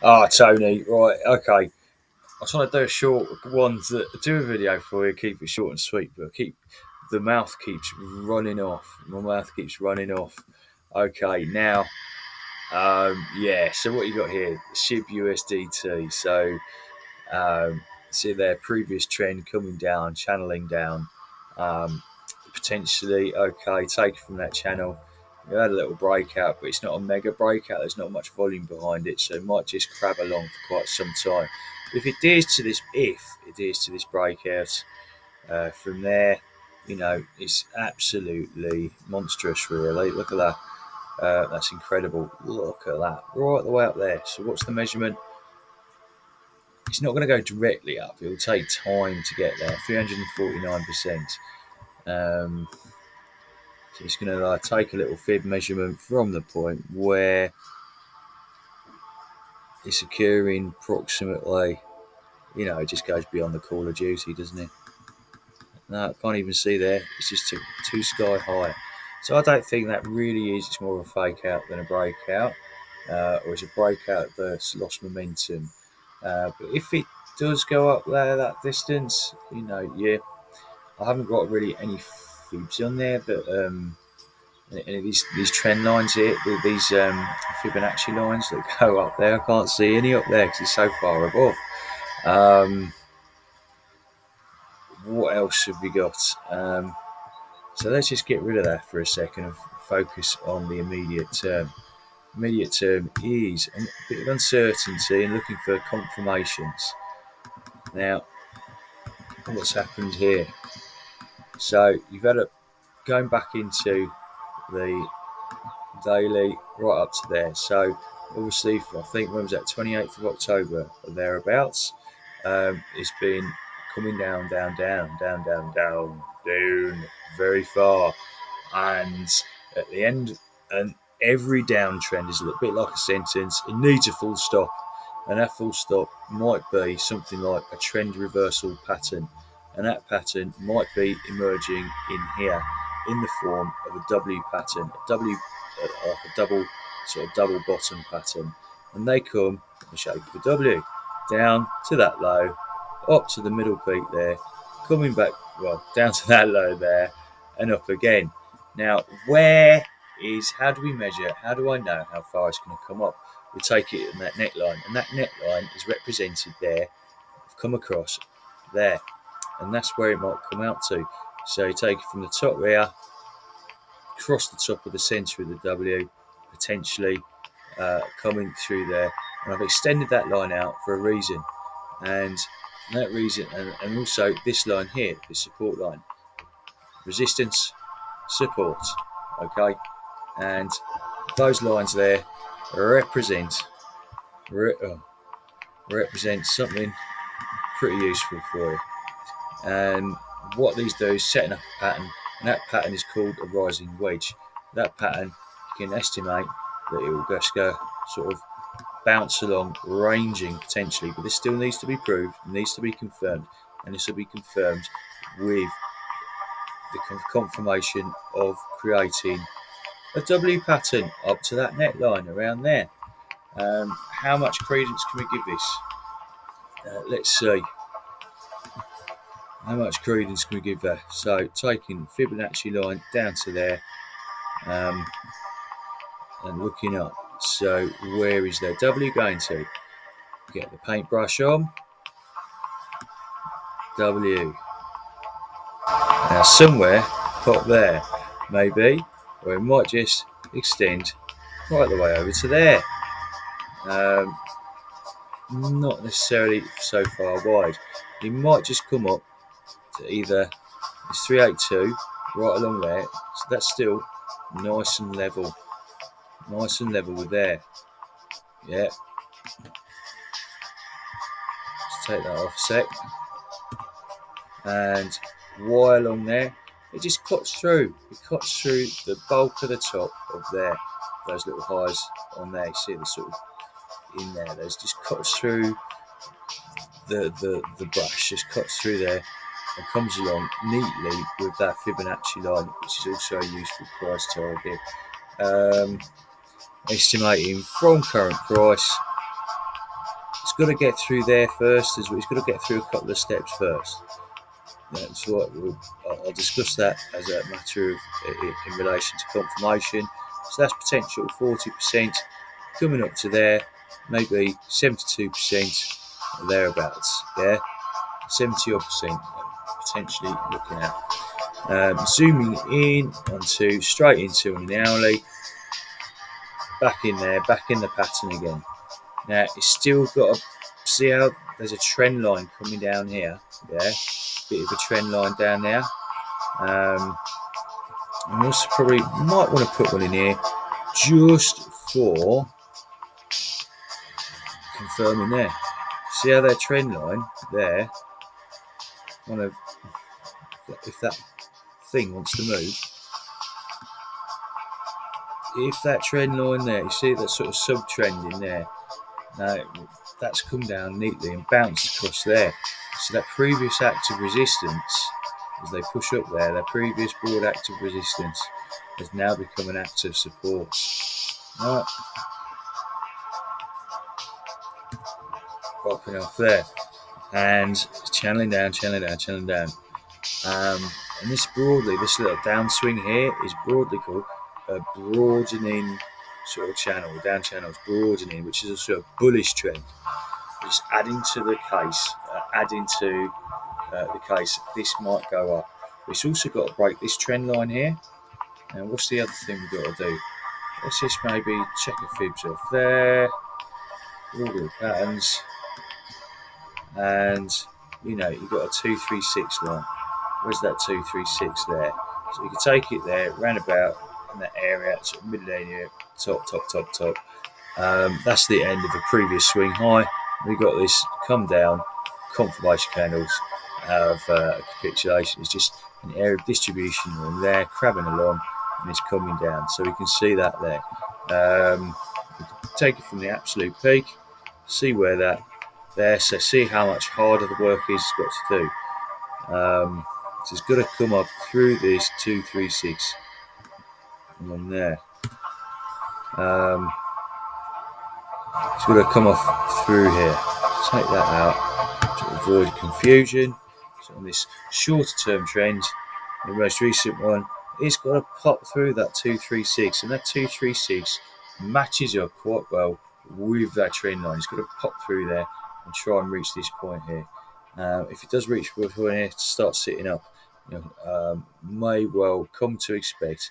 Ah, Tony, right, okay. I was trying to do a short one to do a video for you, keep it short and sweet, but the mouth keeps running off. My mouth keeps running off. Okay, now, yeah. So what you got here? Shib USDT. So see their previous trend coming down, channeling down. Um, Potentially okay, take it from that channel. You had a little breakout, but it's not a mega breakout. There's not much volume behind it, so it might just crab along for quite some time. But if it adheres to this breakout, from there, it's absolutely monstrous. Really, look at that. That's incredible. Look at that, right the way up there. So what's the measurement? It's not going to go directly up. It will take time to get there. 349%. Um, So it's going to take a little fib measurement from the point where it's occurring approximately, it just goes beyond the Call of Duty, doesn't it? No, I can't even see there. It's just too sky high. So I don't think that really is. It's more of a fake out than a breakout, or it's a breakout that's lost momentum. But if it does go up there that distance, yeah, I haven't got really any fibs on there, but and these trend lines here, these Fibonacci lines that go up there, I can't see any up there because it's so far above. Um, what else have we got? So let's just get rid of that for a second and focus on the immediate term. Immediate term is a bit of uncertainty and looking for confirmations. Now, what's happened here? So you've had a going back into the daily right up to there. So obviously, I think when was that 28th of October or thereabouts, it's been coming down, down, down, down, down, down, down very far, and at the end, and every downtrend is a little bit like a sentence. It needs a full stop, and that full stop might be something like a trend reversal pattern, and that pattern might be emerging in here in the form of a W pattern, like a double sort of double bottom pattern, and they come the shape of a W down to that low, up to the middle peak there, coming back down to that low there, and up again. Now, how do we measure? How do I know how far it's going to come up? We take it in that neckline, and that neckline is represented there. I've come across there, and that's where it might come out to. So you take it from the top there, across the top of the centre of the W, potentially coming through there. And I've extended that line out for a reason. And that reason, and also this line here, the support line, resistance, support, okay? And those lines there represent something pretty useful for you. And what these do is setting up a pattern, and that pattern is called a rising wedge. That pattern, you can estimate that it will just go sort of bounce along, ranging potentially, but this still needs to be proved, needs to be confirmed, and this will be confirmed with the confirmation of creating a W pattern up to that neckline around there. How much credence can we give this? Let's see. How much credence can we give that? So taking Fibonacci line down to there, and looking up. So where is their W going to? Get the paintbrush on. W. Now somewhere up there, maybe, or it might just extend right the way over to there. Not necessarily so far wide. It might just come up to either it's 382 right along there, so that's still nice and level with there. Yeah, let's take that off a sec. And why along there? It just cuts through. It cuts through the bulk of the top of there. Those little highs on there. You see the sort of in there. There's just cuts through the brush. Just cuts through there and comes along neatly with that Fibonacci line, which is also a useful price target. Estimating from current price got to get through there first. It's got to get through a couple of steps first. That's what I'll discuss that as a matter of in relation to confirmation. So that's potential 40% coming up to there, maybe 72% thereabouts. Yeah, 70% potentially looking at. Zooming in onto straight into an hourly, back in there, back in the pattern again. Now it's still got to see how there's a trend line coming down here. Yeah, bit of a trend line down there. And also probably might want to put one in here just for confirming there. See how that trend line there, kind of, if that thing wants to move, if that trend line there, you see that sort of sub-trend in there, now that's come down neatly and bounced across there. So that previous active resistance, as they push up there, their previous broad active resistance has now become an active support. Right. Popping off there. And channeling down. And this broadly, this little downswing here is broadly called a broadening sort of channel. Down channel is broadening, which is a sort of bullish trend. Just adding to the case, the case, this might go up. But it's also got to break this trend line here. And what's the other thing we've got to do? Let's just maybe check the fibs off there. All the patterns. And, you've got a 236 line. Where's that 236 there? So we can take it there, round about in that area, sort of middle area, top. That's the end of the previous swing high. We've got this come down, confirmation candles of capitulation. It's just an area of distribution in there, crabbing along, and it's coming down. So we can see that there. We can take it from the absolute peak, see where that there, so see how much harder the work is it's got to do. So it's got to come up through this 236 and then there. It's got to come off through here. Take that out to avoid confusion. So on this shorter term trend, the most recent one, it's got to pop through that 236, and that 236 matches up quite well with that trend line. It's got to pop through there and try and reach this point here. If it does reach this point here, to start sitting up, may well come to expect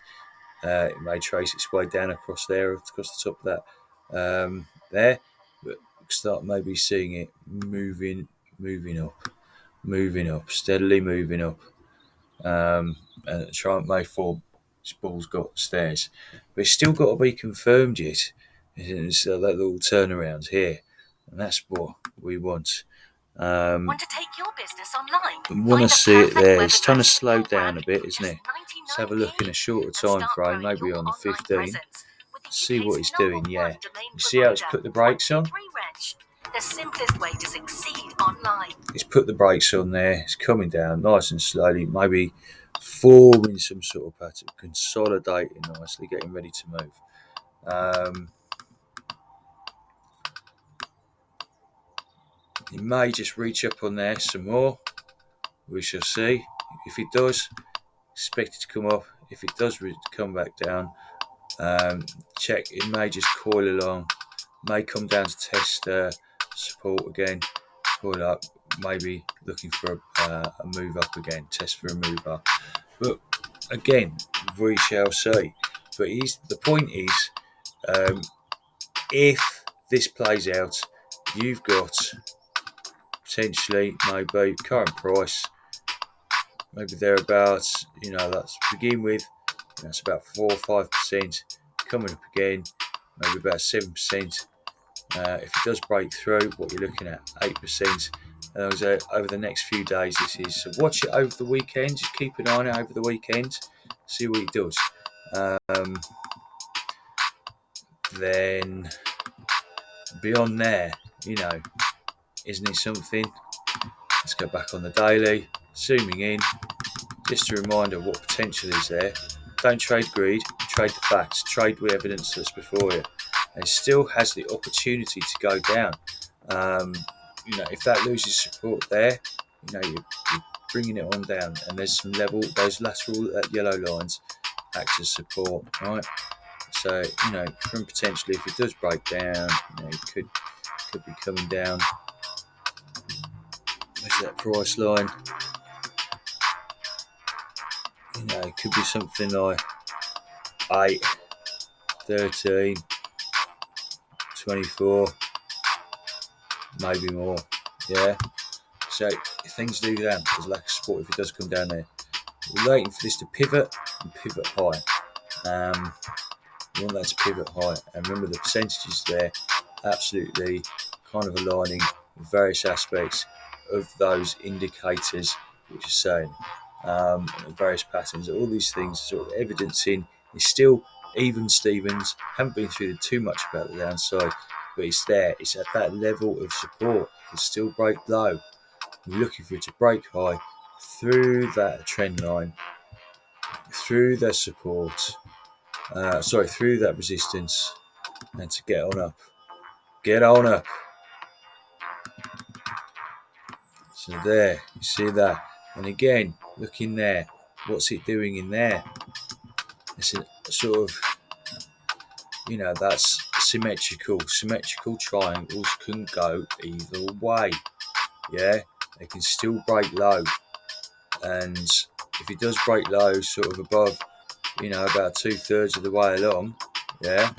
it may trace its way down across there, across the top of that there, but start maybe seeing it moving up, steadily moving up, and try and may form this ball's got stairs, but it's still got to be confirmed yet. It's that little turnaround here, and that's what we want. Want to take your business online? Want to see it there. It's trying to slow down a bit, isn't it? Let's have a look in a shorter time frame, maybe on the 15. See what it's doing. Yeah, you see how it's put the brakes on? The simplest way to succeed online. It's put the brakes on there. It's coming down nice and slowly, maybe forming some sort of pattern, consolidating nicely, getting ready to move. It may just reach up on there some more. We shall see. If it does, expect it to come up. If it does come back down, check. It may just coil along. May come down to test support again. Coil up. Maybe looking for a move up again. Test for a move up. But again, we shall see. But the point is, if this plays out, you've got potentially maybe current price, maybe thereabouts, that's to begin with, that's about 4 or 5%, coming up again, maybe about 7%. If it does break through, what you're looking at, 8%. Over the next few days, this is. So watch it over the weekend, just keep an eye on it over the weekend, see what it does. Then beyond there, isn't it something? Let's go back on the daily, zooming in, just a reminder of what potential is there. Don't trade greed, trade the facts, trade with evidence that's before you. And it still has the opportunity to go down. If that loses support there, you're bringing it on down, and there's some level. Those lateral yellow lines act as support, right? So from potentially, if it does break down, it could be coming down. Where's that price line? It could be something like 8, 13, 24, maybe more. Yeah. So if things do that, there's lack of support if it does come down there. We're waiting for this to pivot and pivot high. You want that to pivot high, and remember the percentages there, absolutely kind of aligning with various aspects of those indicators which are saying various patterns. All these things sort of evidencing it's still even Stevens. Haven't been through too much about the downside, but it's there. It's at that level of support. It can still break low. We're looking for it to break high through that trend line, through the support. Through that resistance, and to get on up. Get on up. So there, you see that. And again, look in there. What's it doing in there? It's a sort of, that's symmetrical. Symmetrical triangles can go either way. Yeah, they can still break low. And if it does break low, sort of above, about 2/3 of the way along, yeah,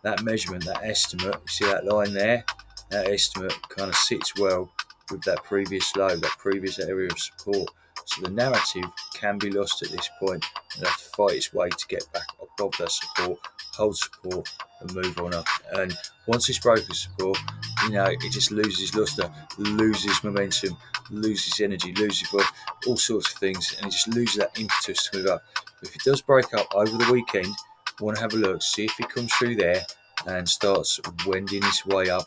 that measurement, that estimate, you see that line there? That estimate kind of sits well with that previous low, that previous area of support. So the narrative can be lost at this point. It'll have to fight its way to get back above that support, hold support, and move on up. And once it's broken support, it just loses luster, loses momentum, loses energy, loses all sorts of things, and it just loses that impetus to move up. But if it does break up over the weekend, I want to have a look, see if it comes through there and starts wending its way up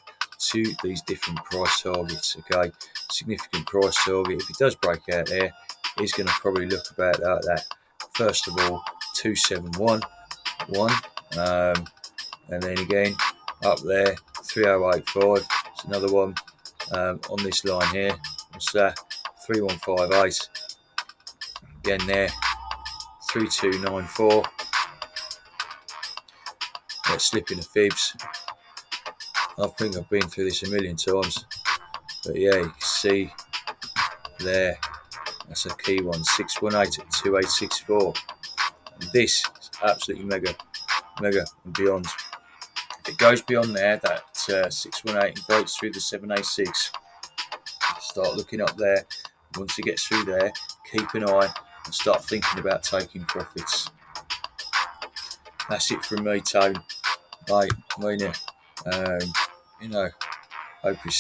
to these different price targets. Okay, significant price target. If it does break out there, it's going to probably look about like that. First of all, 271, and then again up there, 3085. It's another one on this line here. What's that? 3158. Again there, 3294. Let's slip in the fibs. I think I've been through this a million times, but yeah, you can see there, that's a key one, 618 at 2864. And this is absolutely mega and beyond. If it goes beyond there, that 618 and breaks through the 786, start looking up there. Once it gets through there, keep an eye and start thinking about taking profits. That's it from me, Tone. Right, I mean, hope you